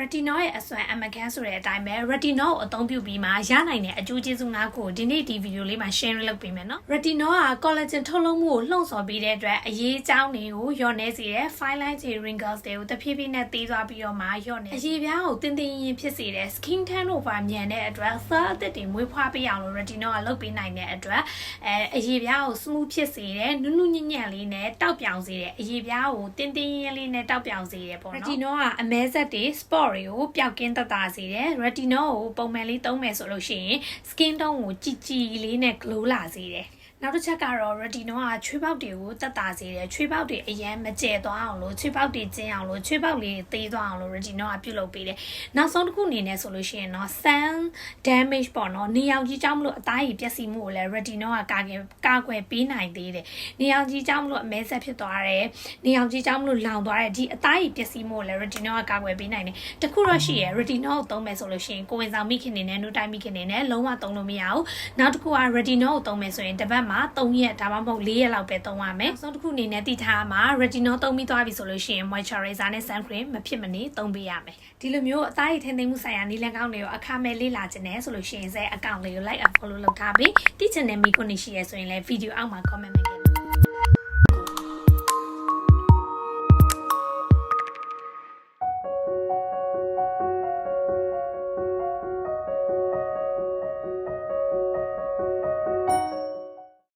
Retinol ရဲ့အစွမ်းအမကန်ဆိုတဲ့အတိုင်းပဲ Retinol ကိုအသုံးပြုပြီးမှရနိုင်တဲ့အကျိုးကျေးဇူး9ခုကိုဒီနေ့ဒီဗီဒီယိုလေးမှာ share လုပ်ပေးမယ်နော် Retinol က collagen ထုတ်လုပ်မှုကိုလှုံ့ဆော်ပေးတဲ့အတွက်အရေးအကြောင်းတွေကိုလျော့နေစေတဲ့ fine line တွေ wrinkles တွေကိုတဖြည်းဖြည်းနဲ့သေးသွားပြီးတော့မှလျော့နေအရေးပြားကိုတင်းတင်းရင်ဖြစ်စေတဲ့ skin turnover မြန်တဲ့အတွက် cell အသစ်တွေမွေးဖွားပေးအောင်လို့ Retinol ကလုပ်ပေးနိုင်တဲ့အတွက်အရေးပြားကို smooth ဖြစ်စေတဲ့နုနုညံ့ညံ့လေးနဲ့တောက်ပြောင်စေတဲ့အရေးပြားကိုတင်းတင်းရင်လေးနဲ့တောက်ပြောင်စေတယ်ပေါ့နော် Retinol ကအမဲဆက်တွေ spot တွေကိုပျောက်ကင်းသက်သာစေတယ် Retinol ကိုပုံမှန်လေးသုံးမယ်ဆိုလို့ရှိရင် skin tone ကိုကြည်ကြည်လေးနဲ့ glow လာစေတယ်နောက်တစ်ချက်ကတော့ Retinol ကချွေးပေါက်တွေကိုသက်သာစေတယ်ချွေးပေါက်တွေအရန်မကျဲသွားအောင်လို့ချွေးပေါက်တွေကျင်းအောင်လို့ချွေးပေါက်လေးတွေသေးသွားအောင်လို့ Retinol ကပြုလုပ်ပေးတယ်နောက်ဆုံးတစ်ခုအနေနဲ့ဆိုလို့ရှိရင်တော့ sun damage ပေါ့နော်နေရောင်ကြီးကြောင့်မလို့အသားရည်ပျက်စီးမှုကိုလည်း Retinol ကကာကွယ်ပေးနိုင်သေးတယ်နေရောင်ကြီးကြောင့်မလို့အမဲဆက်ဖြစ်သွားတယ်နေရောင်ကြီးကြောင့်မလို့လောင်သွားတယ်ဒီအသားရည်ပျက်စီးမှုကိုလည်း Retinol ကကာကွယ်ပေးနိုင်တယ်တခုတော့ရှိရယ် Retinol ကိုသုံးမယ်ဆိုလို့ရှိရင်ကိုဝင်ဆောင်မိခင်နေနဲ့နှုတ်တိုင်းမိခင်နေနဲ့လုံးဝသုံးလို့မရဘူးနောက်တစ်ခုက Retinol ကိုသုံးမယ်ဆိုရင်တစ်ပတ်မှာ3ရက်ဒါမှမဟုတ်4ရက်လောက်ပဲသုံးရမယ်။နောက်တစ်ခုအနေနဲ့တည်ထားမှာ Retinol သုံးပြီးသွားပြီဆိုလို့ရှိရင် moisturizer နဲ့ sun cream မဖြစ်မနေသုံးပေးရမယ်။ဒီလိုမျိုးအသားရည်ထိန်းသိမ်းမှုဆိုင်ရာနည်းလမ်းကောင်းတွေကိုအခမဲ့လေ့လာခြင်းနဲ့ဆိုလို့ရှိရင်ဇဲအကောင့်လေးကို like and follow လုပ်ထားပြီးတိကျတဲ့မိခွန်းရှိရဆိုရင်လည်း video အောက်မှာ comment